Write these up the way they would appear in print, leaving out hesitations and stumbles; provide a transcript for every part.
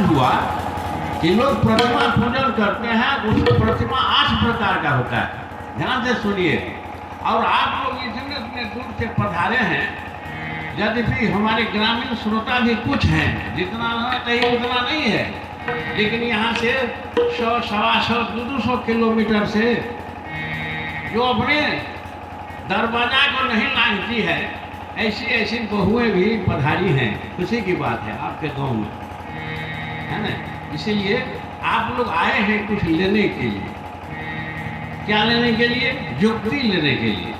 हुआ कि लोग प्रतिमा पूजन करते हैं। उस प्रतिमा 8 प्रकार का होता है, ध्यान से सुनिए। और आप लोग इतने दूर से पधारे हैं, यद्यपि हमारे ग्रामीण श्रोता भी कुछ हैं, जितना होना चाहिए उतना नहीं है, लेकिन यहाँ से 100, 125, 200 किलोमीटर से जो अपने दरवाजा को नहीं लांघती है, ऐसी ऐसी बहुएं भी पधारी हैं। खुशी की बात है आपके गांव में, है ना। इसीलिए आप लोग आए हैं कुछ लेने के लिए। क्या लेने के लिए? युक्ति लेने के लिए।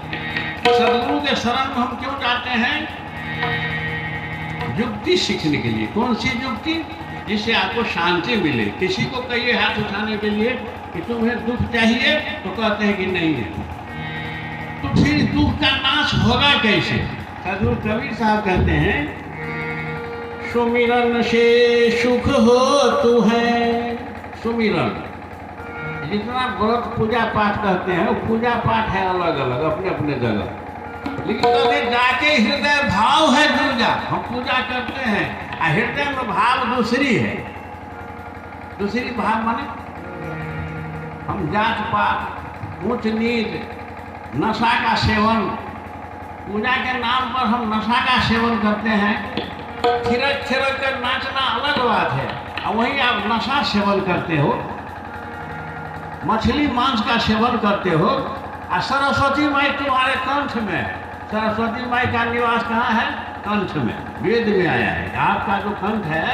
सदगुरु के शरण में हम क्यों जाते हैं? युक्ति सीखने के लिए। कौन सी युक्ति? जिससे आपको शांति मिले। किसी को कहिए हाथ उठाने के लिए कि तुम्हें दुख चाहिए, तो कहते हैं कि नहीं है। तो फिर दुख का नाश होगा कैसे? सदगुरु कबीर साहब कहते हैं, सुमिरन से सुख हो तू है। सुमिरन, जितना व्रत पूजा पाठ कहते हैं, वो पूजा पाठ है अलग अलग अपने अपने जगह, लेकिन कहते जाके हृदय भाव है दुर्गा। हम पूजा करते हैं और हृदय में भाव दूसरी है। दूसरी भाव माने हम जात पात, ऊंच नीच, नशा का सेवन, पूजा के नाम पर हम नशा का सेवन करते हैं। थिरक थिरक कर नाचना अलग बात है, और वहीं आप नशा सेवन करते हो, मछली मांस का सेवन करते हो। और सरस्वती माई तुम्हारे कंठ में। सरस्वती माई का निवास कहाँ है? कंठ में। वेद में आया है आपका जो कंठ है।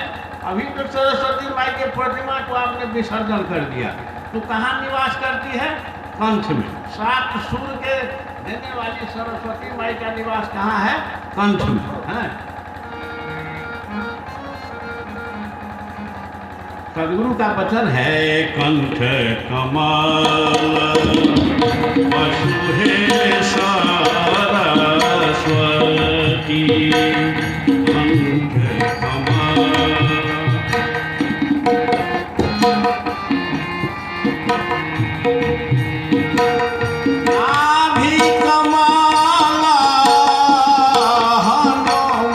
अभी तो सरस्वती माई के प्रतिमा को आपने विसर्जन कर दिया, तो कहाँ निवास करती है? कंठ में। 7 सूर्य के देने वाली सरस्वती माई का निवास कहाँ है? कंठ में है। सदगुरु का वचन है, कंठ कमल पशु है सरस्वती। कंठ कमल नाभि कमल हनुमान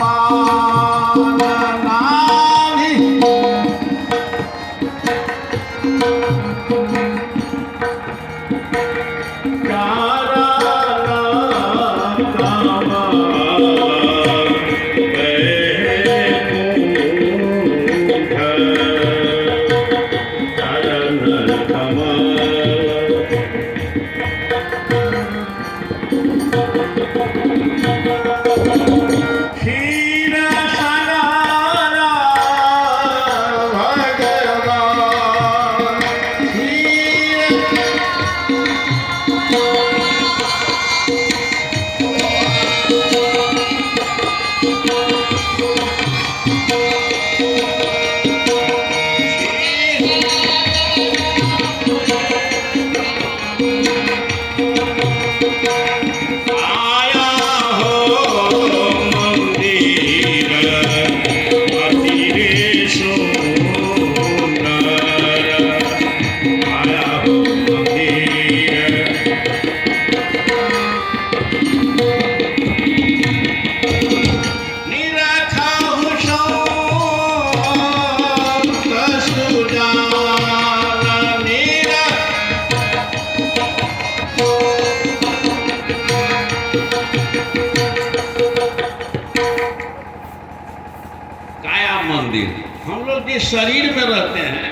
नाभि। हम लोग जिस शरीर में रहते हैं,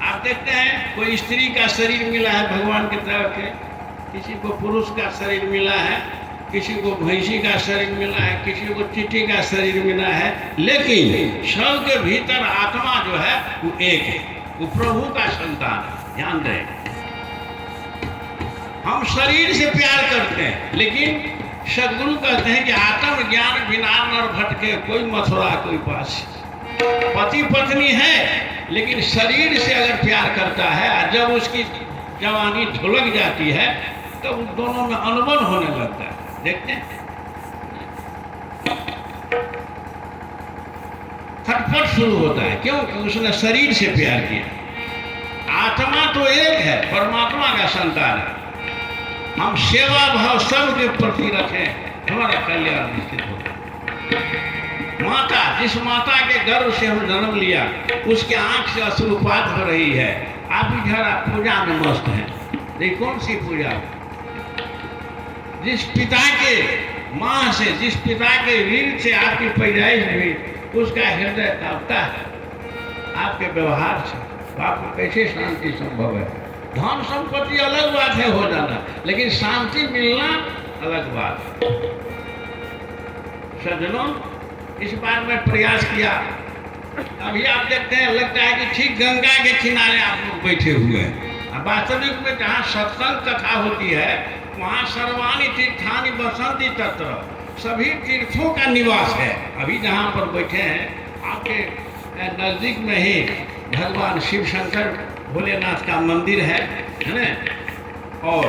आप देखते हैं कोई स्त्री का शरीर मिला है भगवान की तरफ से, किसी को पुरुष का शरीर मिला है, किसी को भैंसी का शरीर मिला है, किसी को चींटी का शरीर मिला है, लेकिन सब के भीतर आत्मा जो है वो एक है, वो प्रभु का संतान है। ध्यान दें, हम शरीर से प्यार करते हैं, लेकिन सदगुरु कहते हैं कि आत्म ज्ञान बिना नर भटके, कोई मथुरा कोई पास। पति पत्नी है, लेकिन शरीर से अगर प्यार करता है, जब उसकी जवानी ढुलक जाती है तो उन दोनों में अनबन होने लगता है। देखते हैं, खटपट शुरू होता है। क्यों? क्योंकि उसने शरीर से प्यार किया। आत्मा तो एक है, परमात्मा का संतान है। हम सेवा भाव सबके प्रति रखें, हमारा कल्याण निश्चित होगा। माता, जिस माता के गर्भ से हम जन्म लिया, उसके आंख से अश्रुपात हो रही है। आप इधर आप पूजा में मस्त हैं। ये कौन सी पूजा? जिस पिता के माँ से, जिस पिता के वीर से आपकी पैदाइश हुई, उसका हृदय कांपता है आपके व्यवहार से। आपको कैसे शांति संभव है? धन संपत्ति अलग बात है हो जाना, लेकिन शांति मिलना अलग बात है। सज्जनों, इस बार मैं प्रयास किया। अभी आप देखते हैं, लगता है कि ठीक गंगा के किनारे आप लोग बैठे हुए हैं। वास्तविक में जहाँ सत्संग कथा होती है, वहाँ सर्वाणी तीर्थानि बसंती तत्र, सभी तीर्थों का निवास है। अभी जहाँ पर बैठे हैं, आपके नज़दीक में ही भगवान शिव शंकर भोलेनाथ का मंदिर है ना, और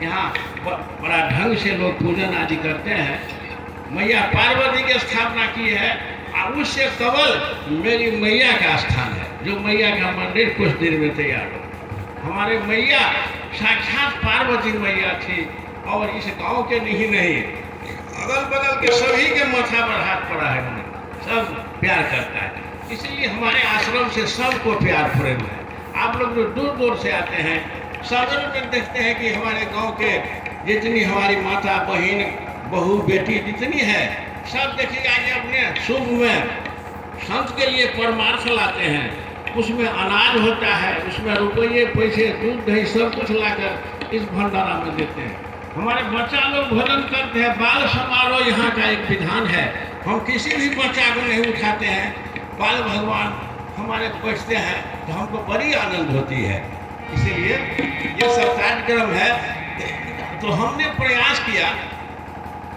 यहाँ बड़ा ढंग से लोग पूजन आदि करते हैं। मैया पार्वती की स्थापना की है, और उससे कबल मेरी मैया का स्थान है, जो मैया का मंदिर कुछ दिन में तैयार हो। हमारे मैया साक्षात पार्वती मैया थी, और इस गांव के नहीं, अगल बगल के सभी के माथा पर हाथ पड़ा है, उन्हें सब प्यार करता है। इसलिए हमारे आश्रम से सबको प्यार प्रेम है। आप लोग जो दूर दूर से आते हैं, साधारण में देखते हैं कि हमारे गांव के जितनी हमारी माता बहन बहू बेटी जितनी है, सब देखिएगा कि अपने शुभ में संत के लिए परमार्थ लाते हैं। उसमें अनाज होता है, उसमें रुपये पैसे दूध दही सब कुछ लाकर इस भंडारा में देते हैं। हमारे बच्चा लोग भोजन करते हैं। बाल समारोह यहाँ का एक विधान है। हम किसी भी बच्चा को नहीं उठाते हैं, बाल भगवान हमारे बैठते हैं, तो हमको बड़ी आनंद होती है। इसीलिए ये सब कार्यक्रम है। तो हमने प्रयास किया,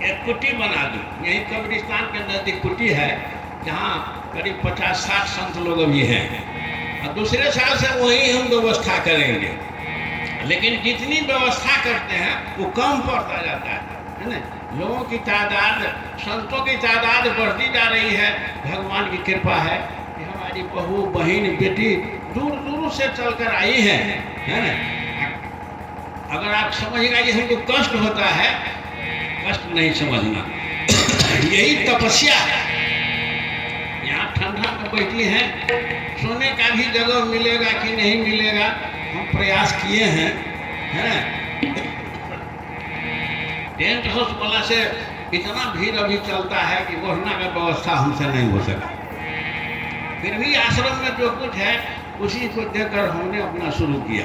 एक कुटी बना दी। यही कब्रिस्तान के नज़दीक कुटी है, जहाँ करीब 50-60 संत लोग अभी हैं, और दूसरे साल से वहीं हम व्यवस्था करेंगे। लेकिन जितनी व्यवस्था करते हैं वो कम पड़ता जाता है ना। लोगों की तादाद, संतों की तादाद बढ़ती जा रही है। भगवान की कृपा है कि हमारी बहू बहन बेटी दूर दूर से चलकर आई है ना। अगर आप समझेगा कि हमको कष्ट होता है, कष्ट नहीं समझना, यही तपस्या है। यहाँ ठंडा में बैठी हैं, सोने का भी जगह मिलेगा कि नहीं मिलेगा, हम प्रयास किए हैं, है ना। टेंट हाउस वाला से इतना भीड़ अभी चलता है कि बढ़ना का व्यवस्था हमसे नहीं हो सका। फिर भी आश्रम में जो कुछ है उसी को देखकर हमने अपना शुरू किया।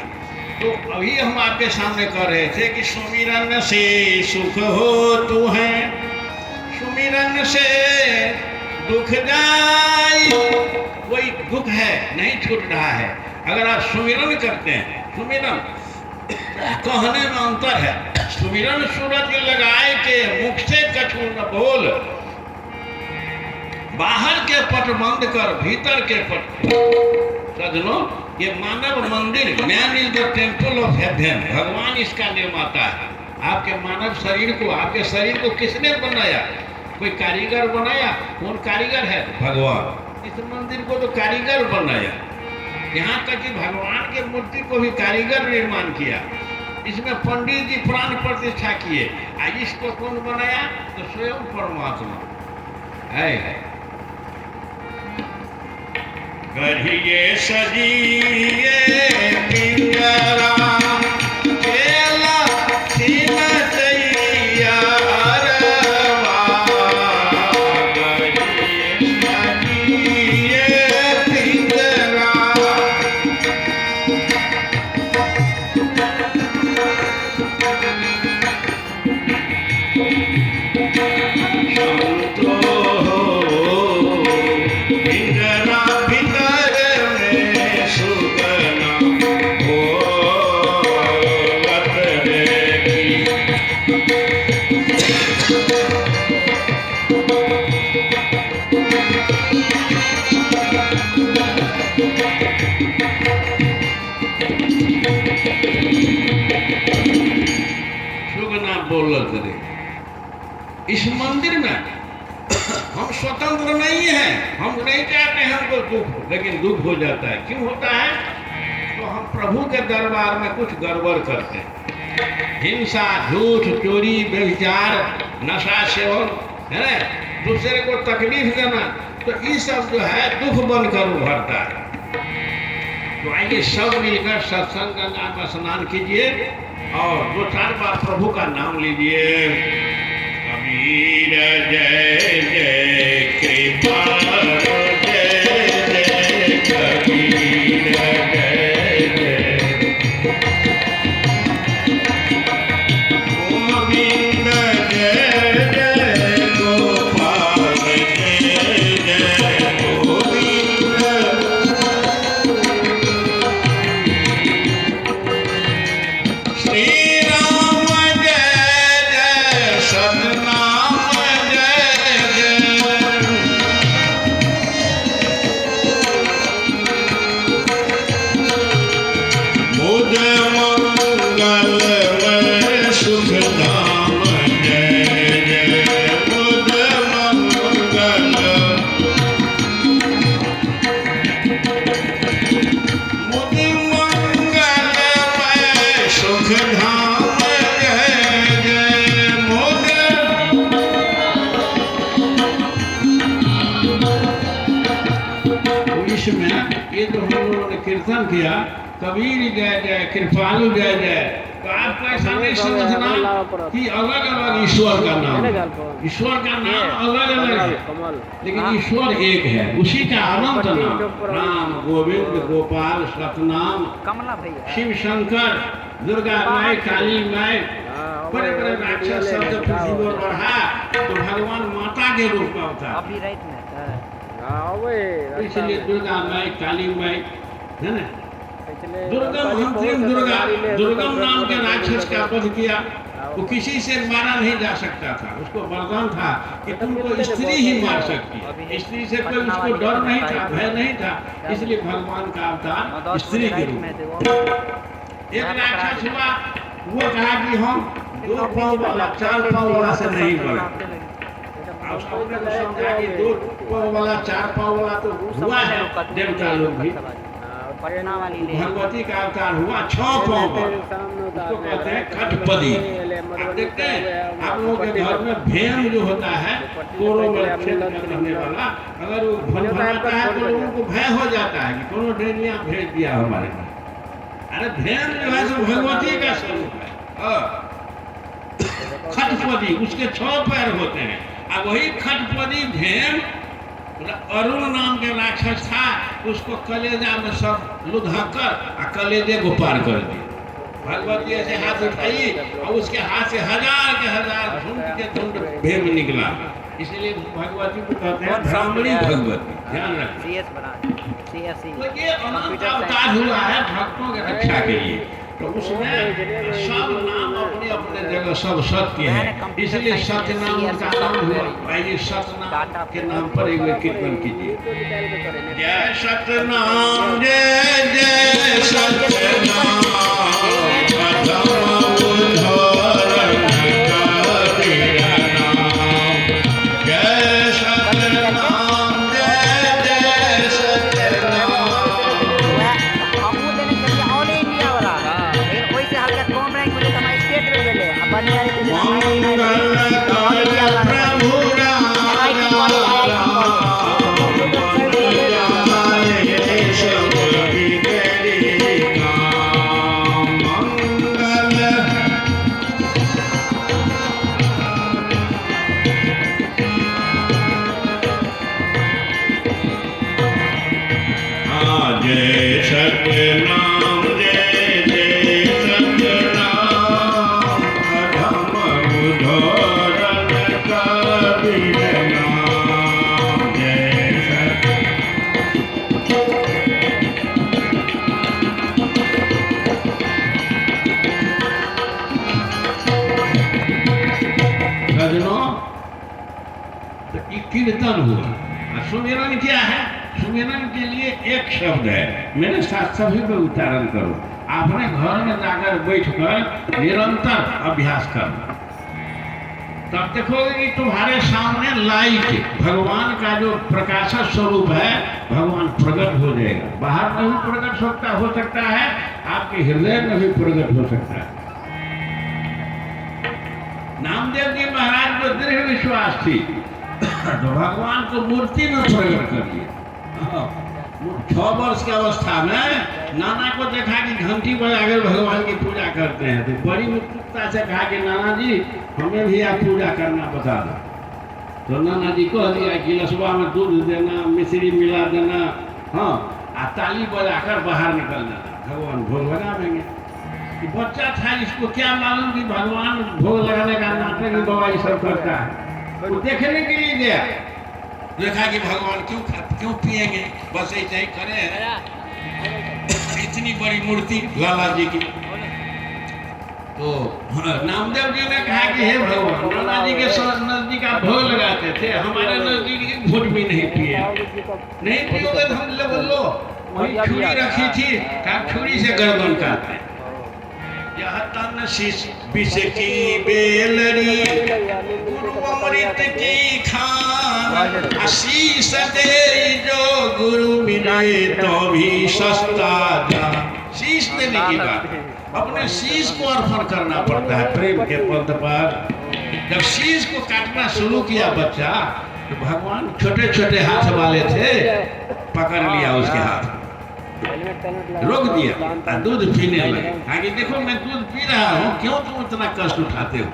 तो अभी हम आपके सामने कर रहे थे कि सुमिरन से सुख हो तू है, सुमिरन से दुख जाई। कोई दुख है नहीं छूट रहा है अगर आप सुमिरन करते हैं। सुमिरन कहने में अंतर है। सुमिरन सूरज लगाए के मुख से कछु न बोल, बाहर के पट बंद कर भीतर के पट। सज्जनों, ये मानव मंदिर, man is the temple of haven, भगवान इसका निर्माता है। आपके मानव शरीर को, आपके शरीर को किसने बनाया? कोई कारीगर बनाया? कौन कारीगर है? भगवान। इस मंदिर को तो कारीगर बनाया। यहाँ तक कि भगवान के मूर्ति को भी कारीगर निर्माण किया। इसमें पंडित जी प्राण प्रतिष्ठा किए। आज इसको कौन बनाया? तो स्वयं परमात्मा है। गढ़िए सजिए पिंजरा केला सीन चैया अरवा, गढ़िए सजिए पिंजरा। इस मंदिर में हम स्वतंत्र नहीं हैं। हम नहीं चाहते हैं हमको दुख, लेकिन दुख हो जाता है। क्यों होता है? तो हम प्रभु के दरबार में कुछ गड़बड़ करते हैं। हिंसा, झूठ, चोरी, व्यभिचार, नशा सेवन, है ना, दूसरे को तकलीफ देना, तो ये सब जो है दुख बनकर उभरता है। तो आइए सब मिलकर सत्संग गंगा में स्नान कीजिए और 2-4 बार प्रभु का नाम लीजिए। कबीर जय जय कृपाल जय जय कबीर जय जय गोविंद जय जय गोपाल जय जय गोविंद श्री राम जय जय सतनाम जय जय मुझ मंगलमय सुख धाम जय जय मुझ मंगल मुझ मंगलमय सुख धाम जय जय मुझ इसमें ये जो हम लोगों ने कीर्तन किया, कबीर जय जय कृपालु जय जय, तो आपको ऐसा नहीं समझना कि अलग अलग ईश्वर का नाम, ईश्वर का नाम अलग अलग है, लेकिन ईश्वर एक है, उसी का अनंत नाम राम गोविंद गोपाल सतनाम कमला भैया शिव शंकर दुर्गा माई काली माई बड़े बड़े राक्षस शब्द पृथ्वी पर बढ़ा तो भगवान माता के रूप में होता है। अभी राइट में इसलिए दुर्गा माई काली माई है ना, दुर्गम अंतरिम दुर्गा, दुर्गम नाम के राक्षस का वध किया, वो किसी से मारा नहीं जा सकता था, उसको वरदान था कि तुमको स्त्री ही मार सकती है, स्त्री से कोई उसको डर नहीं था, भय नहीं था, इसलिए भगवान का अवतार स्त्री के रूप में। एक राक्षस हुआ, वो कहा कि हम 2 पाँव वाला 4 पाँव वाला से नहीं बने, उसको समझा कि 2 पाँव वाला 4 पाँव वाला तो हुआ है देवता लोग भी, भगवती का अवतार हुआ 6 पाँव वाला, उसको कहते हैं खटपदी। आप देखते हैं आप लोगों के घर में भेम जो होता है कोरों में रहने वाला, अगर वो भनभनाता है तो लोगों को भय हो जाता है कि कोनो डेनिया भेज दिया हमारे घर। अरे भेम जो है सो भगवती का स्वरूप है। खटपदी उसके 6 पैर होते हैं, अब वही खटपदी भेम अरुण नाम के राक्षस था, उसको कलेजा में सब लुढ़कर और कलेजे को पार कर दिया। भगवती ऐसे हाथ उठाई और उसके हाथ से 1000 के 1000 झुंड के झुंड भेम निकला, इसलिए भगवती को कहते हैं ब्राह्मणी भगवती। ध्यान रखिए, तो ये अनंत अवतार हुआ है भक्तों की रक्षा के लिए, तो उसमें सब नाम अपने अपने जगह सब सत्य है, इसलिए सत्य नाम उनका नाम हुआ। आइए सत्य नाम के नाम पर एक बार कीर्तन कीजिए। जय सत्य नाम जय जय सत्य नाम कीर्तन हुआ। सुमिरन क्या है? सुमिरन के लिए एक शब्द है, मेरे साथ सभी को उच्चारण करो। आपने घर में जाकर बैठकर निरंतर अभ्यास करना, तब देखोगे कि तुम्हारे सामने लाइट भगवान का जो प्रकाशक स्वरूप है भगवान प्रकट हो जाएगा। बाहर में भी प्रकट हो सकता है, आपके हृदय में भी प्रकट हो सकता है। नामदेव जी महाराज को दृढ़ विश्वास थी तो भगवान को मूर्ति में प्रकट कर दिया। 6 वर्ष की अवस्था में नाना को देखा कि घंटी बजाकर भगवान की पूजा करते हैं, तो बड़ी उत्सुकता से कहा कि नाना जी हमें भी आप पूजा करना बता दो। तो नाना जी कह दिया गिलसवा में दूध देना, मिश्री मिला देना, हाँ, आ ताली बजाकर बाहर निकल जाना, भगवान भोग लगा देंगे। कि बच्चा था, इसको क्या मालूम कि भगवान भोग लगाने का नाटक बाबा ये सब करता है। वो देखने के लिए गया, देखा कि भगवान क्यों पिएंगे, बस ऐसे ही खड़े हैं, इतनी बड़ी मूर्ति लाला जी की। तो नामदेव जी ने कहा कि हे भगवान, लाला जी के नजदीक आप भोग लगाते थे, हमारे नजदीक घूट भी नहीं पिए, नहीं पियोगे तो हम बोलो। वही छुरी रखी थी, छुरी से गर्दन काटते। यह तन शीश विष की बेलरी, गुरु अमृत की खान, आशीष दे जो गुरु मिले तो भी सस्ता जा। शीश देने की बात, अपने शीश को अर्पण करना पड़ता है प्रेम के पद पर। जब शीश को काटना शुरू किया बच्चा, तो भगवान छोटे छोटे हाथ वाले थे, पकड़ लिया उसके हाथ, रोक दिया, दूध पीने लगे। आगे देखो मैं दूध पी रहा हूँ, क्यों तुम इतना कष्ट उठाते हो।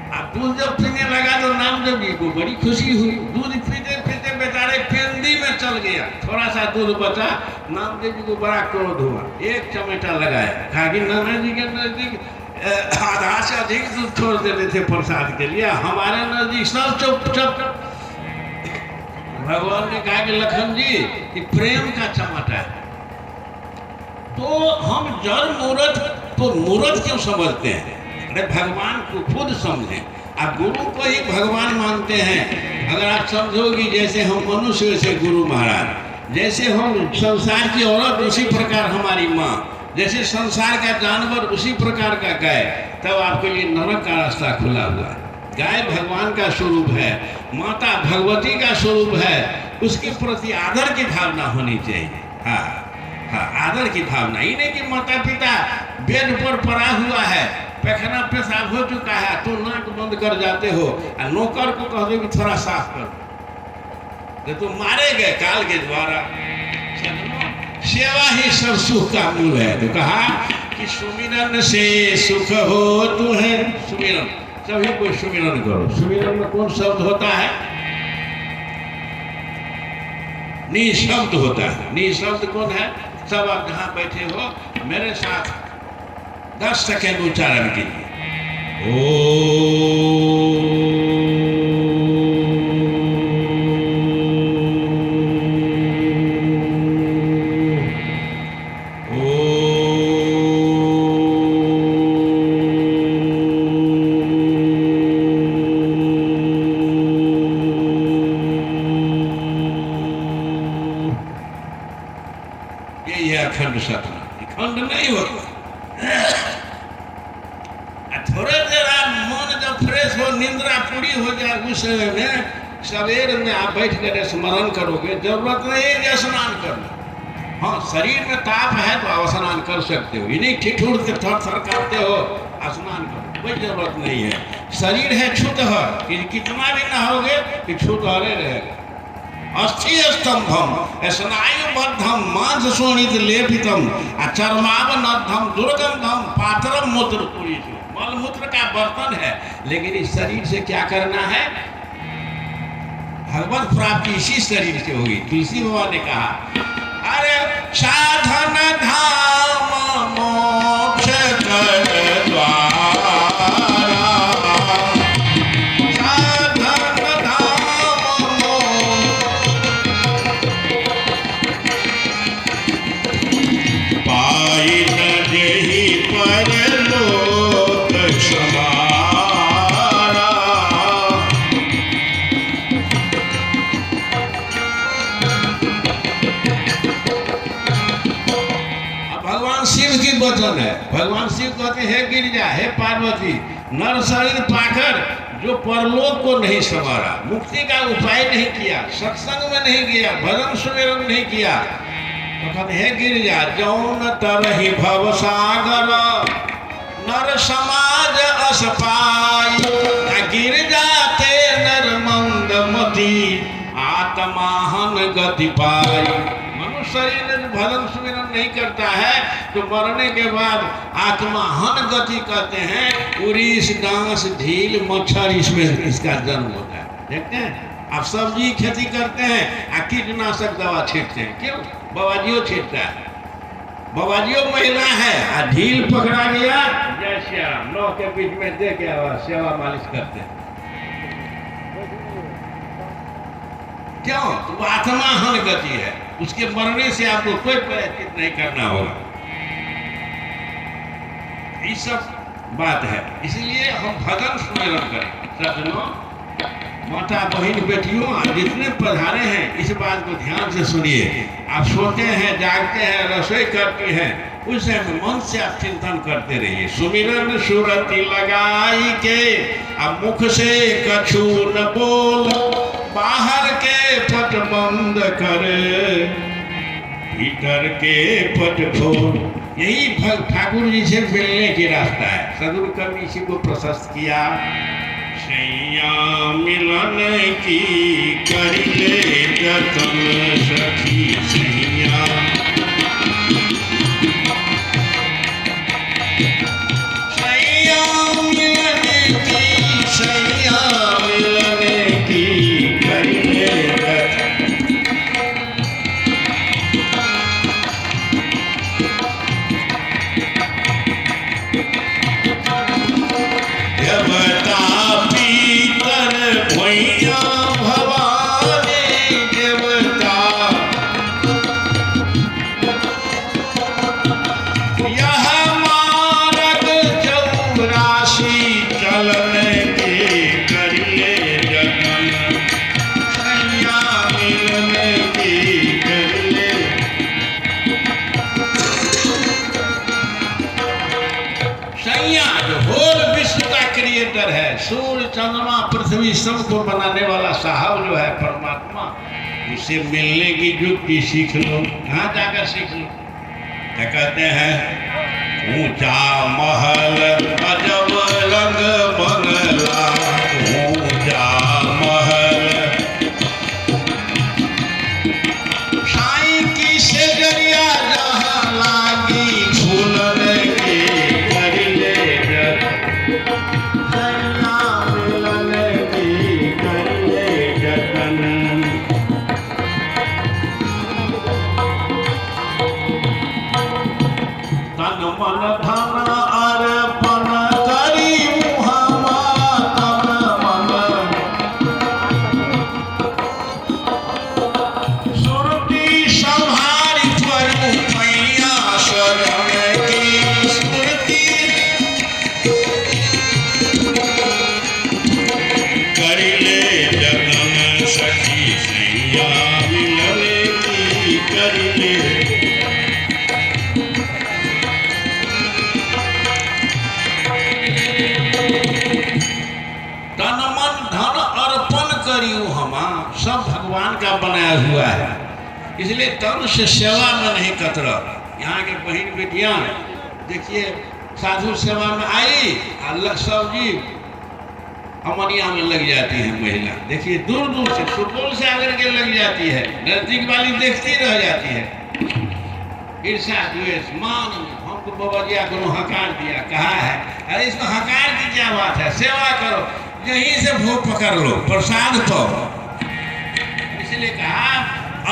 अब दूध जब पीने लगा तो नामदेव जी को बड़ी खुशी हुई। दूध पीते पीते बेचारे पेंदी में चल गया, थोड़ा सा दूध बचा। नामदेव जी को बड़ा क्रोध हुआ, एक चमेटा लगाया, कहा कि नाना जी के नजदीक आधा से अधिक दूध छोड़ देते थे प्रसाद के लिए, हमारे नजदीक सब चुप चुप। भगवान ने कहा कि लखन जी कि प्रेम का चमटा है, तो हम जड़ मूर्त तो मूर्त क्यों समझते हैं। अरे भगवान को खुद समझें, आप गुरु को ही भगवान मानते हैं। अगर आप समझोगी जैसे हम मनुष्य वैसे गुरु महाराज, जैसे हम संसार की औरत उसी प्रकार हमारी माँ, जैसे संसार का जानवर उसी प्रकार का गाय, तब आपके लिए नरक का रास्ता खुला हुआ है। गाय भगवान का स्वरूप है, माता भगवती का स्वरूप है, उसके प्रति आदर की भावना होनी चाहिए। हाँ हाँ, आदर की भावना, ही नहीं कि माता पिता बेड पर पड़ा हुआ है, पैखाना पेशाब हो चुका है, तो नाक बंद कर जाते हो, और नौकर को कह दो कि थोड़ा साफ कर, तो मारे गए काल के द्वारा। सेवा ही सब सुख का मूल है। तो कहा कि सुमिरन से सुख हो तू है। सुमिरन, सभी को सुमिरन करो। सुमिरन में कौन शब्द होता है? निशब्द होता है। निशब्द कौन है? सब आप जहां बैठे हो मेरे साथ 10 सेकेंड उच्चारण कीजिए। अखंड सपना, खंड नहीं होता। थोड़े देर आप मन जब फ्रेश हो, निंद्रा पूरी हो जाए, उस समय में सवेर में आप बैठ कर स्मरण करोगे, जरूरत नहीं है कि स्नान कर लो। हाँ, शरीर में ताप है तो आप स्नान कर सकते हो, इन्हीं ठिठुर के थर थर करते हो, स्नान करो, कोई जरूरत नहीं है। शरीर है छूतहर, कितना भी नहाओगे कि छूतहरे रहेगा। अस्थि स्तंभम स्नायुबद्धम मांस शोणित लेपितम चर्मावनद्धम दुर्गंधम पात्रम मूत्र पूरी। मल मूत्र का बर्तन है, लेकिन इस शरीर से क्या करना है? भगवत प्राप्ति इसी शरीर से होगी। तुलसी बाबा ने कहा, अरे साधन धाम मोक्ष कर द्वारा, वचन है। भगवान शिव कहते हैं, हे गिरिजा, हे पार्वती, नर शरीर पाकर जो परलोक को नहीं संवारा, मुक्ति का उपाय नहीं किया, सत्संग में नहीं गया, भजन सुमिरन नहीं किया, तो कहते हे गिरिजा, जौन तरहि भव सागर नर समाज अस पाई, गिरिजा ते नर मंद मत सुरति आत्माहन गति पाई। मनुष्य शरीर में भजन सुमिरन नहीं करता है तो मरने के बाद आत्माहन गति कहते हैं। उड़ीस डांस ढील मच्छर इसमें इसका जन्म होता है। देखते हैं आप सब्जी खेती करते हैं कीटनाशक दवा छींटते हैं, क्यों? बवाजियो छींटता है, बवाजियो महिला है और ढील पकड़ा गया जय श्याम नौ के बीच में दे के सेवा मालिश करते हैं। क्यों? तो आत्माहन गति है, उसके मरने से आपको कोई प्रयत्न नहीं करना होगा। ये सब बात है, इसलिए हम भजन सुमिरन करें। सज्जनों, माता बहन बेटियों जितने पधारे हैं इस बात को ध्यान से सुनिए। आप सोते हैं, जागते हैं, रसोई करते हैं, उस समय मन से आप चिंतन करते रहिए। सुमिरन सुरति लगाई के अब मुख से कछु न बोल, बाहर के पट बंद कर भीतर के पट खोल। यही ठाकुर जी से मिलने की रास्ता है। सदगुरु कवि इसी को प्रशस्त किया। सैया मिलन की करिले जतन सखी सैया, सैया मिलन की, सैया मिलन की करिले जतन। देवता पीतर भैया भवानी, देवता यह मार्ग 84 चलन के करिए जतन, सैया मिलन की करिए। सैया जो होल विश्व का क्रिएटर है, सूर्य चंद्रमा पृथ्वी सबको बनाने वाला साहब जो है परमात्मा, उससे मिलने की युक्ति सीख लो। कहाँ जाकर सीख लो? क्या कहते हैं? ऊंचा महल अजब रंग बंगला, ऊंचा महल साईं की सेजरिया जहाँ लागी फूलन के करिले जतन, सैया मिलन की करिले जतन। तन मन धन अर्पण करी मुहम्मा, तन मन सुरति संहारी परू मैया शरण की स्मृति, करिले जतन सखी सैया मिलन की करिले। तन मन धन अर्पण करियो हमा, सब भगवान का बनाया हुआ है, इसलिए तन से सेवा में नहीं कतरा। यहाँ के बहन बेटियां देखिए साधु सेवा में आई, अल्लाह सब्जी अमनिया में लग जाती है महिला। देखिए दूर दूर से सुपौल से आकर के लग जाती है, नजदीक वाली देखती रह जाती है। ईर्ष्या द्वेष मान हमको बाबा जी को हकार दिया, कहा है अरे इसको हकार की क्या बात है, सेवा करो, यहीं से भोग पकड़ लो, प्रसाद पाओ। इसलिए कहा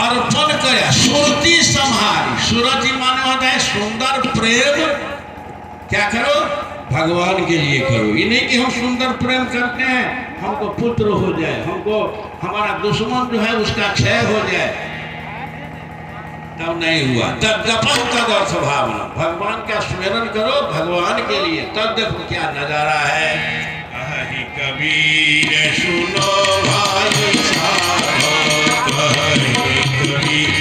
अर्पण करे सुरति संहारी। सुरति माने होता है सुंदर प्रेम। क्या करो? भगवान के लिए करो। ये नहीं कि हम सुंदर प्रेम करते हैं हमको पुत्र हो जाए, हमको हमारा दुश्मन जो है उसका क्षय हो जाए, तब नहीं हुआ। तब जपन तद अर्थ भावना, भगवान का स्मरण करो भगवान के लिए, तब देखो क्या नजारा है। कही कबीर सुनो भाई साहब, कही कबीर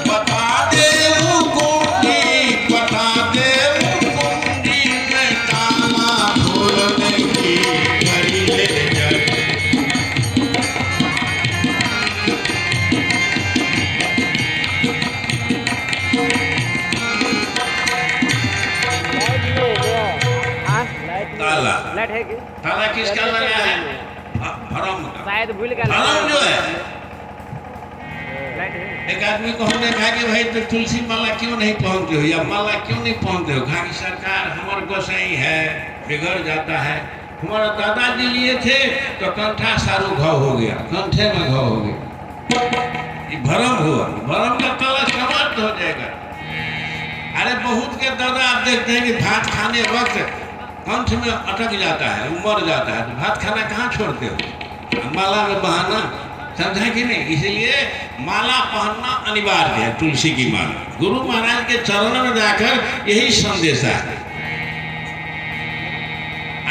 बता दे कुंडी, बता दे कुंडी में ताला खोलने की करिले जतन। ताला है कि ताला किसका लगा है? भरम का। शायद भूल गया भरम जो है, लाइट है। एक आदमी को हमने कहा कि भाई तो तुलसी माला क्यों नहीं पहनते हो या माला क्यों नहीं पहनते हो? कहा कि सरकार हमारे गोसाई है, बिगड़ जाता है। हमारा दादाजी लिए थे तो कंठा सारू घाव हो गया, कंठे में घाव हो गया। ये भरम हुआ, भरम का ताला समाप्त हो जाएगा। अरे बहुत के दादा आप देखते हैं कि भात खाने वक्त कंठ में अटक जाता है, मर जाता है, तो भात खाना कहाँ छोड़ते हो? माला में बहाना, समझा कि नहीं? इसलिए माला पहनना अनिवार्य है, तुलसी की माला। गुरु महाराज के चरणों में जाकर यही संदेश है।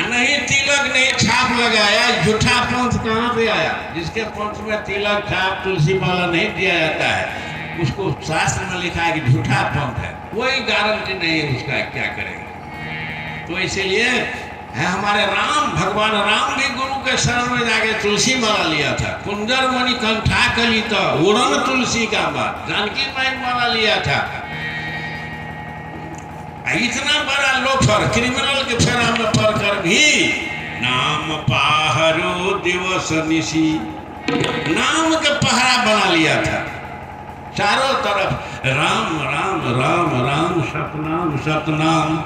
नहीं तिलक नहीं छाप लगाया, झूठा पंथ कहाँ से आया? जिसके पंथ में तिलक छाप तुलसी माला नहीं दिया जाता है, उसको शास्त्र में लिखा है कि झूठा पंथ है, कोई गारंटी नहीं है उसका क्या करेगा। तो इसीलिए है हमारे राम, भगवान राम भी गुरु के शरण में जाके तुलसी माला लिया था। कुंजर मणि कंठा कलिता उड़न तुलसी का बात, जानकी माई माला लिया था। इतना बड़ा लोफर क्रिमिनल के फेरा में पढ़कर भी नाम पहारो दिवस निशी, नाम के पहरा बना लिया था। चारों तरफ राम राम राम राम सतनाम सतनाम।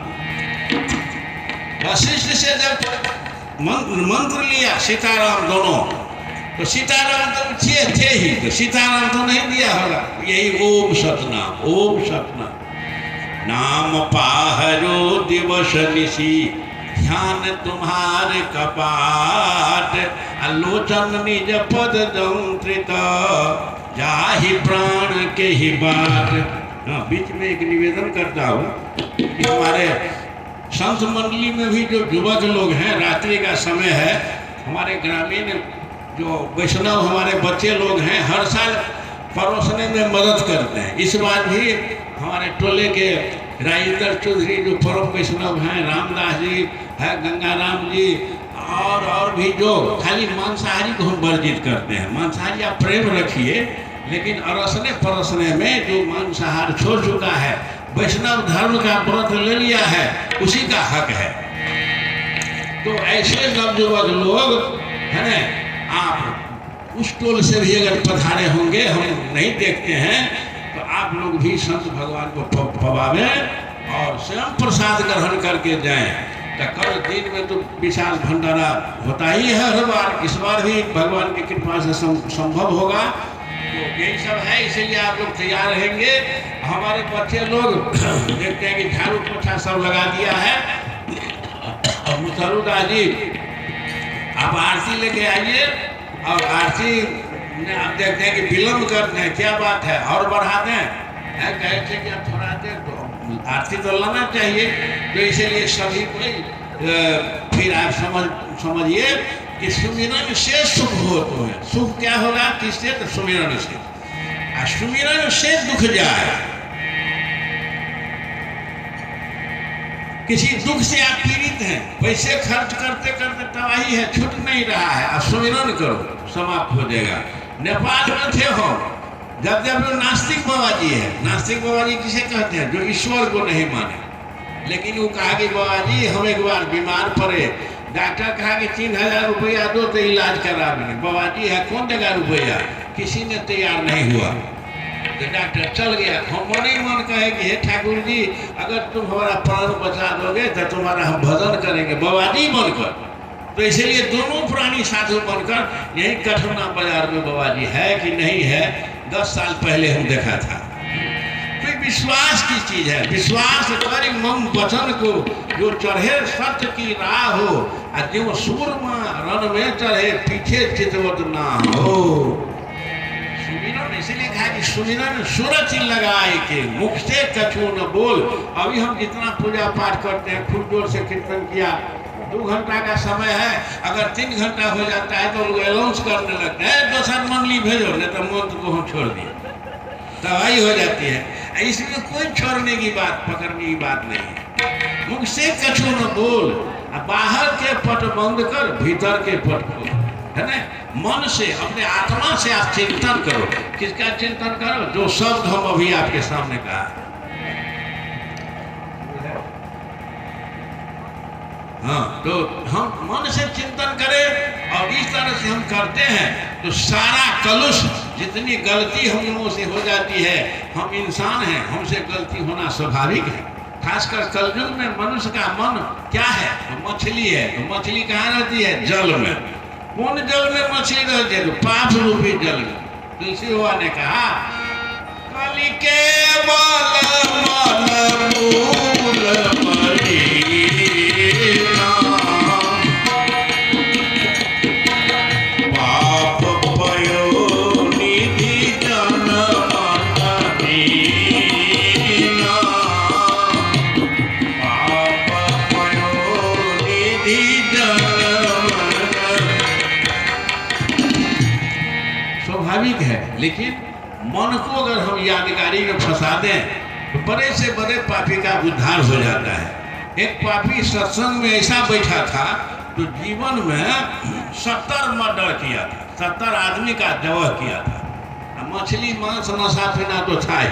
वशिष्ठ से जब मंत्र लिया सीताराम दोनों, तो सीताराम तो थे ही, तो सीताराम तो नहीं दिया होगा। यही ओम सतनाम, ओम सतनाम। नाम पाहरो दिवस निशी, ध्यान तुम्हारे कपाट, आलोचन निज पद दंत्रित, जाहि प्राण के ही बात। बीच में एक निवेदन करता हूँ कि हमारे संत मंडली में भी जो युवक लोग हैं, रात्रि का समय है, हमारे ग्रामीण जो वैष्णव हमारे बच्चे लोग हैं, हर साल परोसने में मदद करते हैं। इस बार भी हमारे टोले के राजेंद्र चौधरी जो परम वैष्णव हैं, रामदास जी है, गंगाराम जी और भी जो खाली मांसाहारी को हम वर्जित करते हैं। मांसाहारी आप प्रेम रखिए, लेकिन अरसने परसने में जो मांसाहार छोड़ चुका है, वैष्णव धर्म का व्रत ले लिया है, उसी का हक है। तो ऐसे नवयुवक लोग है ना, आप उस टोल से भी अगर पधारे होंगे, हम नहीं देखते हैं, तो आप लोग भी संत भगवान को पवावें और स्वयं प्रसाद ग्रहण करके जाएं। तो कल दिन में तो विशाल भंडारा होता ही है हर बार, इस बार भी भगवान की कृपा से संभव होगा। तो यही सब है, इसीलिए आप लोग तैयार रहेंगे। हमारे बच्चे लोग देखते हैं कि झाड़ू पोछा सब लगा दिया है। और मुसरुदा जी आप आरती लेके आइए, और आरती आप देखते हैं कि विलम्ब करते हैं, क्या बात है, और बढ़ा दें, कहे थे कि आप थोड़ा दें, तो आरती तो लाना चाहिए। तो इसीलिए सभी को फिर आप समझिए कि सुमिरन से सुख होता है। सुख क्या होगा किससे? तो सुमिरन से। और सुमिरन से दुख जाए। किसी दुख से आप पीड़ित हैं, पैसे खर्च करते करते तबाही है, छूट नहीं रहा है, और सुमिरन करो, समाप्त हो जाएगा। नेपाल में थे हम, जब नास्तिक बाबा जी है। नास्तिक बाबा जी किसे कहते हैं? जो ईश्वर को नहीं माने। लेकिन वो कहा कि बाबा जी हम एक बार बीमार पड़े, डॉक्टर कहा कि 3000 रुपया दो तो इलाज करा देंगे। बाबा जी है कौन देगा रुपया? किसी ने तैयार नहीं हुआ, तो डॉक्टर चल गया। हम मन ही मन कहे कि हे ठाकुर जी, अगर तुम हमारा प्राण बचा दोगे तो तुम्हारा हम भजन करेंगे, बाबा जी बनकर। तो इसलिए दोनों प्राणी साधु बनकर यही कठुना बाजार में बाबा जी है कि नहीं है, 10 साल पहले हम देखा था। तो विश्वास की चीज है, विश्वास कर मम वचन को, जो चढ़े सत्य की राह हो, और जो सूरमा रण में चढ़े पीछे चितवत ना हो। सुमिरन इसलिए कहा कि सुमिरन सुरच लगाए के मुख से कछु न बोल। अभी हम जितना पूजा पाठ करते हैं, खूब जोर से कीर्तन किया, 2 घंटा का समय है, अगर 3 घंटा हो जाता है तो लोग अनाउंस करने लगते हैं, दूसरा मंडली भेजो, नहीं तो मंत्र को हम छोड़ दिए, तबाही हो जाती है। इसमें कोई छोड़ने की बात, पकड़ने की बात नहीं है। मुख से कछु न बोल, बाहर के पट बंद कर, भीतर के पट खोल, है ना। मन से, अपने आत्मा से आप चिंतन करो। किसका चिंतन करो? जो शब्द हम अभी आपके सामने कहा। हाँ, तो हम मन से चिंतन करें और इस तरह से हम करते हैं तो सारा कलुष, जितनी गलती हम लोगों से हो जाती है, हम इंसान हैं, हमसे गलती होना स्वाभाविक है। खासकर कलयुग में मनुष्य का मन क्या है? तो मछली है। तो मछली कहाँ रहती है? जल में। कौन जल में मछली रहती है? तो पाप रूपी जल में। तुलसी हुआ ने कहा, कलि के बल मल मूल मरीना, पाप पयो निधि जन महीना, पाप पयो निधि जन। स्वाभाविक है, लेकिन मन को अगर हम यादगारी में फंसा दें तो बड़े से बड़े पापी का उद्धार हो जाता है। एक पापी सत्संग में ऐसा बैठा था तो जीवन में 70 मर्डर किया था, 70 आदमी का जवाह किया था। मछली मांस नशा पीना तो था ही।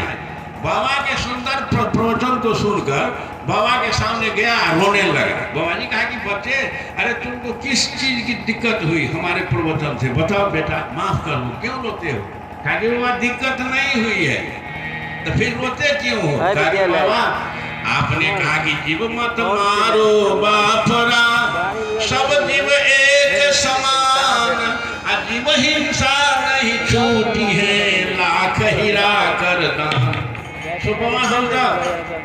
बाबा के सुंदर प्रवचन को सुनकर बाबा के सामने गया, रोने लगा। बाबा जी कहा कि बच्चे, अरे तुमको किस चीज की दिक्कत हुई हमारे प्रवचन से? बताओ बेटा, माफ कर दो। क्यों रोते हो? कहा कि बाबा दिक्कत नहीं हुई है। तो फिर रोते क्यों हो? कहा कि बाबा आपने कहा कि जीव मत मारो बापरा, सब जीव एक समान, जीव हिंसा नहीं छूटी है, लाख हीरा कर दान। तो बाबा हमका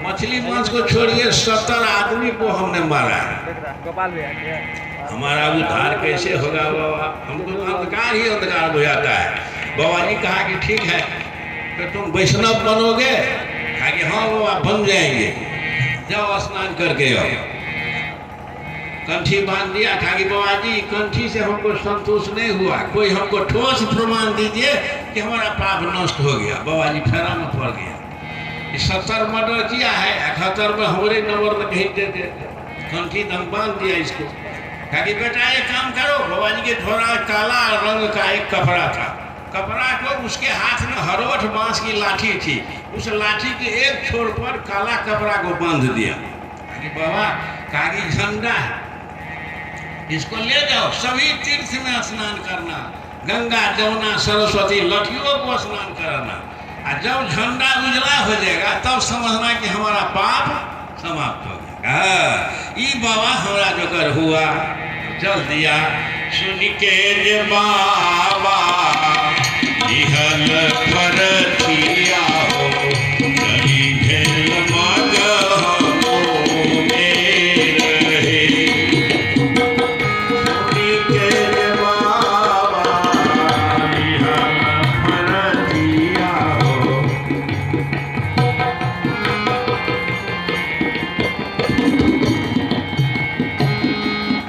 मछली मांस को छोड़िए 70 आदमी को हमने मारा है, हमारा उद्धार कैसे होगा बाबा? हमको अंधकार ही अंधकार हो जाता है। बाबा जी कहा कि ठीक है, तो तुम वैष्णव बनोगे? कहा कि हाँ बाबा बन जाएंगे। जाओ स्नान करके आओ। कंठी बांध दिया। कहा कि बाबा जी कंठी से हमको संतोष नहीं हुआ, कोई हमको ठोस प्रमाण दीजिए कि हमारा पाप नष्ट हो गया। बाबा जी फेरा में पड़ गया। 70 मर्डर किया है, 71 में हमारे नंबर में कहीं दे देते। कंठी दम बांध दिया इसको। कहा कि बेटा एक काम करो, बाबा जी के थोड़ा काला रंग का एक कपड़ा था, कपड़ा को उसके हाथ में हरोठ बांस की लाठी थी, उस लाठी के एक छोर पर काला कपड़ा को बांध दिया। कि बाबा कहा कि झंडा है, इसको ले जाओ, सभी तीर्थ में स्नान करना, गंगा जमुना सरस्वती लठियों को स्नान कराना, और जब झंडा उजला हो जाएगा तब समझना कि हमारा पाप समाप्त हो गया। ये बाबा हमारा जो कर हुआ चल दिया। सुन के जे बाबा इहल पर थिया हो, कहीं भेल मग हो रहे। सुन के जे बाबा इहल पर थिया हो,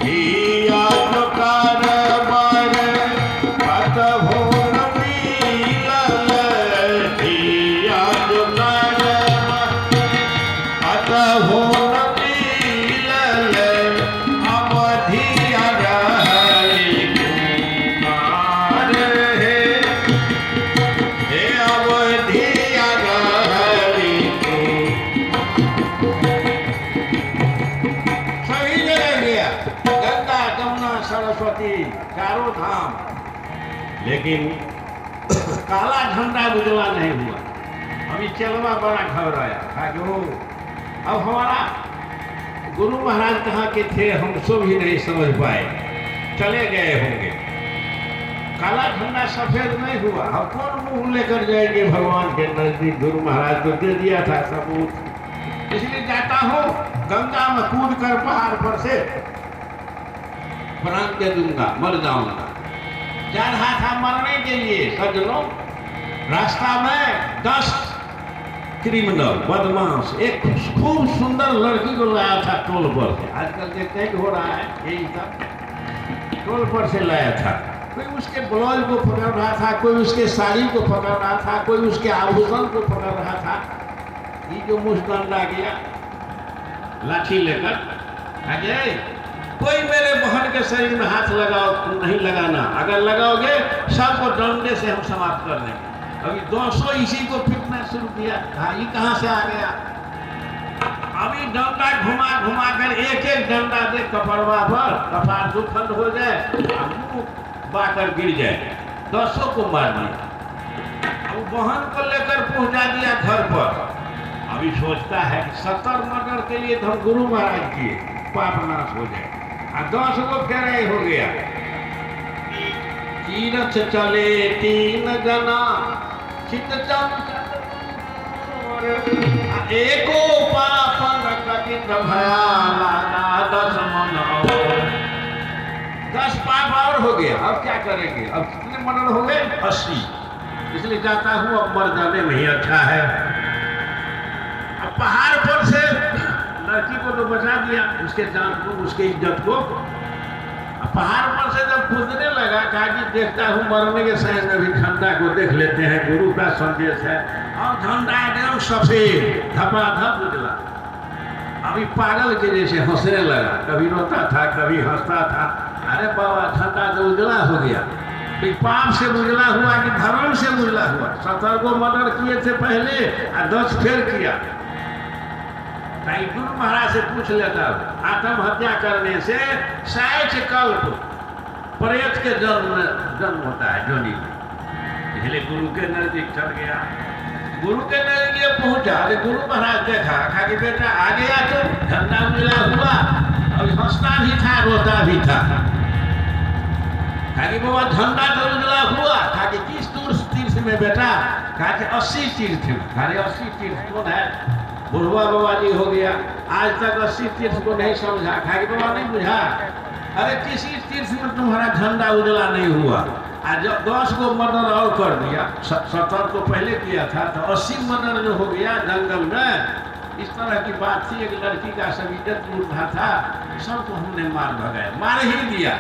धिया जो कारबर अत भोर मिलल, धिया जो कारबर अत भोर मिलल, अब धिया रहली कुमार हे, अब धिया रहली सही जगह गया, गंगा जमुना सरस्वती चारों धाम, लेकिन काला झंडा उजला नहीं हुआ। अभी चलवा बड़ा घबराया। कहा कि वो अब हमारा गुरु महाराज कहाँ के थे हम सब ही नहीं समझ पाए, चले गए होंगे। काला झंडा सफेद नहीं हुआ, अब कौन मुंह लेकर जाएंगे भगवान के नजदीक? गुरु महाराज को दे दिया था सबूत, इसलिए जाता हूँ गंगा में कूद कर पहाड़ पर से प्राण दे दूंगा, मर जाऊंगा। जा रहा था मरने के लिए सज्जनों, रास्ता में 10 क्रिमिनल बदमाश एक खूब सुंदर लड़की को लाया था टोल पर से। आजकल देखते हैं कि हो रहा है यही सब, टोल पर से लाया था। कोई उसके ब्लाउज को पकड़ रहा था, कोई उसके साड़ी को पकड़ रहा था, कोई उसके आभूषण को पकड़ रहा था। ये जो मुस्टंडा गया लाठी लेकर, अजय कोई मेरे बहन के शरीर में हाथ लगाओ, नहीं लगाना, अगर लगाओगे सबको डंडे से हम समाप्त कर देंगे। अभी 200 इसी को पीटना शुरू किया। हाँ, ये कहाँ से आ गया? अभी डंडा घुमा घुमा कर एक एक डंडा दे कपड़वा पर, कपार दुखंड हो जाए, मुंह बाकर गिर जाए, 10 को मार दिया। अब बहन को लेकर पहुंचा दिया घर पर। अभी सोचता है कि 70 मर्डर के लिए तो हम गुरु महाराज किए, पाप नाश हो जाए, और 10 को फेरे हो गया। तीरथ चले 3 जना, चित एको पापन कथित भया लागा 10 मन और। 10 पाप और हो गया। अब क्या करेंगे? अब कितने मर्डर हो गए? 80। इसलिए कहता हूँ अब मर जाने में ही अच्छा है। अब पहाड़ पर से लड़की को तो बचा दिया, उसके जान को, उसके इज्जत को। अब पहाड़ पर से जब कूदने लगा, कहा कि देखता हूँ मरने के समय में भी झंडा को देख लेते हैं, गुरु का संदेश है। और झंडा एकदम सफेद धपाधप उजला। अभी पागल के जैसे हंसने लगा, कभी रोता था, कभी हंसता था। अरे बाबा, झंडा तो उजला हो गया। तो पाप से उजला हुआ कि धर्म से उजला हुआ? 70 को मर्डर किए थे पहले और 10 फेल किया। गुरु महाराज से पूछ लेता हूँ, आत्महत्या करने से 60 कल्प प्रेत के जन्म होता है जोनी में। इसलिए गुरु के नजदीक चल गया, गुरु के नजदीक पहुंचा। अरे गुरु महाराज देखा, कहा कि बेटा आ गया तो झंडा उजला हुआ, और हंसता भी था, रोता भी था। कहा कि बाबा झंडा तो उजला हुआ। कहा कि किस तीर्थ में बेटा? कहा कि 80 तीर्थ में। कहा 80 तीर्थ कौन है? बुढ़वा बाबा जी हो गया, आज तक 80 तीर्थ को नहीं समझा। कहा कि बाबा नहीं बुझा? अरे किसी तीर्थ में तुम्हारा झंडा उजला नहीं हुआ। आज जब 10 को मर्डर और कर दिया, 70 को पहले किया था, तो 80 मर्डर जो हो गया जंगल में। इस तरह की बात थी। एक लड़की का सब इज्जत लूट रहा था, सबको हमने मार भगाया, मार ही दिया।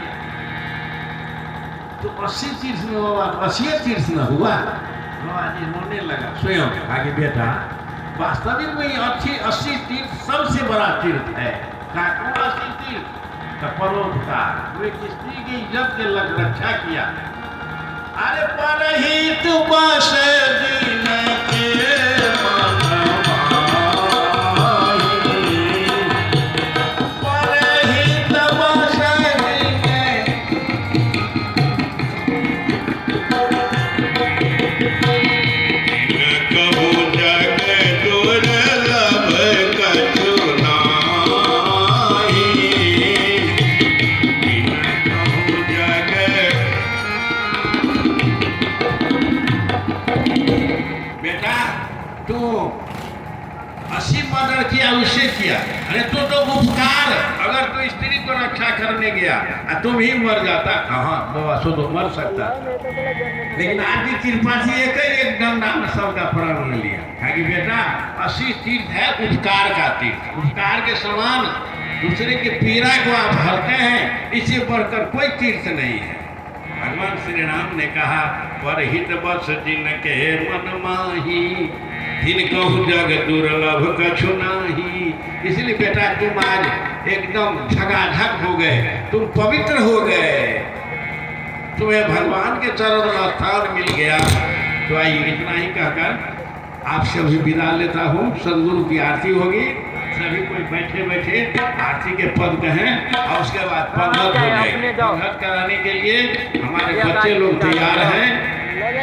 तो 80 तीर्थ में बाबा, 80 तीर्थ में हुआ। बाबा जी रोने लगा स्वयं। कहा कि बेटा वास्तविक में 80 तीर्थ सबसे बड़ा तीर्थ है। कौन 80 तीर्थ? परोपकार। वे स्त्री की इज्जत के रक्षा किया। अरे परहित बस दीन के परहित बस किया, उससे किया। अरे तो उपकार। अगर तू स्त्री को रक्षा करने गया तुम ही मर जाता, हाँ बाबा सो तो मर सकता, लेकिन आपकी कृपा से एक डंडा में सबका प्राण ले लिया। कहा कि बेटा 80 तीर्थ है उपकार का तीर्थ। उपकार के समान दूसरे की पीड़ा को आप हरते हैं, इससे बढ़कर कोई तीर्थ नहीं है। भगवान श्री राम ने कहा परहित बस जिन के मन माही, जिनको जग दुर्लभ कछु नाही। इसलिए बेटा तुम आज एकदम झकाझक हो गए, तुम पवित्र हो गए, तुम्हें भगवान के चरण स्थान मिल गया। तो आइए इतना ही कहकर आपसे भी विदा लेता हूँ। सदगुरु की आरती होगी, सभी कोई बैठे बैठे आरती के पद कहें और उसके बाद पंगत हो जाएगी। पंगत कराने के लिए हमारे बच्चे लोग तैयार हैं।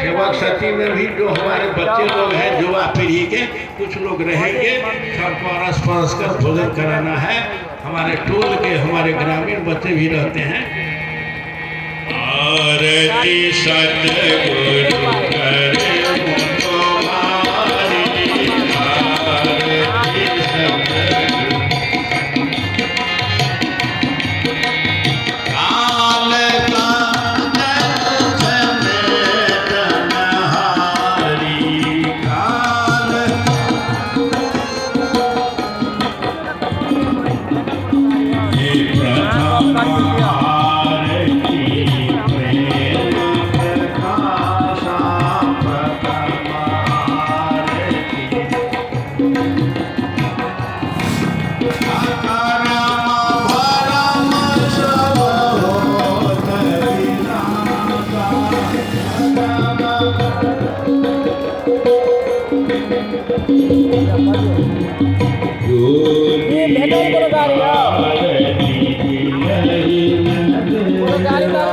सेवक सती में भी जो हमारे बच्चे लोग हैं, युवा पीढ़ी के कुछ लोग रहेंगे, सबको अरस परस कर भोजन कराना है। हमारे टोल के हमारे ग्रामीण बच्चे भी रहते हैं। आरती सतगुरु करे ये भेटल कोनो गाड़ी हो कोनो गाड़ी ना